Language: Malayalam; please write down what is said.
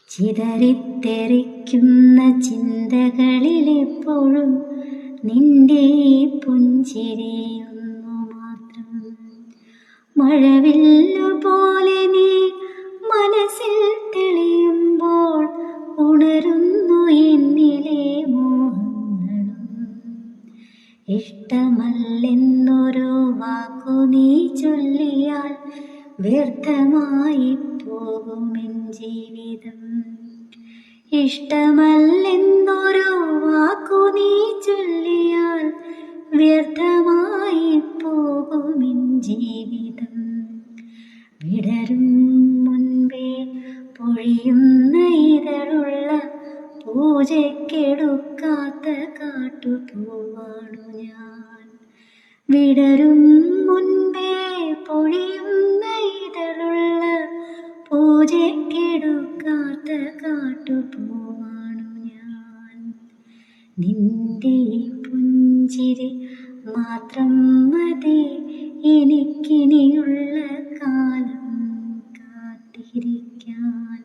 ചിതറിത്തെറിക്കുന്ന ചിന്തകളിലെപ്പോഴും നിന്റെ പുഞ്ചിരിയൊന്നു മാത്രം. മഴവില്ലുപോലെ നീ മനസ്സിൽ തെളിയുമ്പോൾ ഉണരുന്നു എന്നിലെ മോഹങ്ങളും. ഇഷ്ടമല്ലെന്നൊരു വാക്കു നീ ചൊല്ലിയാൽ വ്യർത്ഥമായി പോകുമെൻ ജീവിതം. ഇഷ്ടമല്ലെന്നൊരു വാക്കു നീ ചൊല്ലിയാൽ വ്യർത്ഥമായി പോകുമെൻ ജീവിതം. വിടരും മുൻപേ പൊഴിയുന്ന ഇതളുള്ള പൂജയ്ക്കെടുക്കാത്ത കാട്ടുപൂവാണു ഞാൻ. വിടരും മുൻപേ പൊഴിയുന്ന ഇതളുള്ള പൂജയ്ക്കെടുക്കാത്ത കാട്ടുപൂവാണു ഞാൻ. നിന്റെ പുഞ്ചിരി മാത്രം മതി എനിക്കിനിയുള്ള കാലം കാത്തിരിക്കാൻ.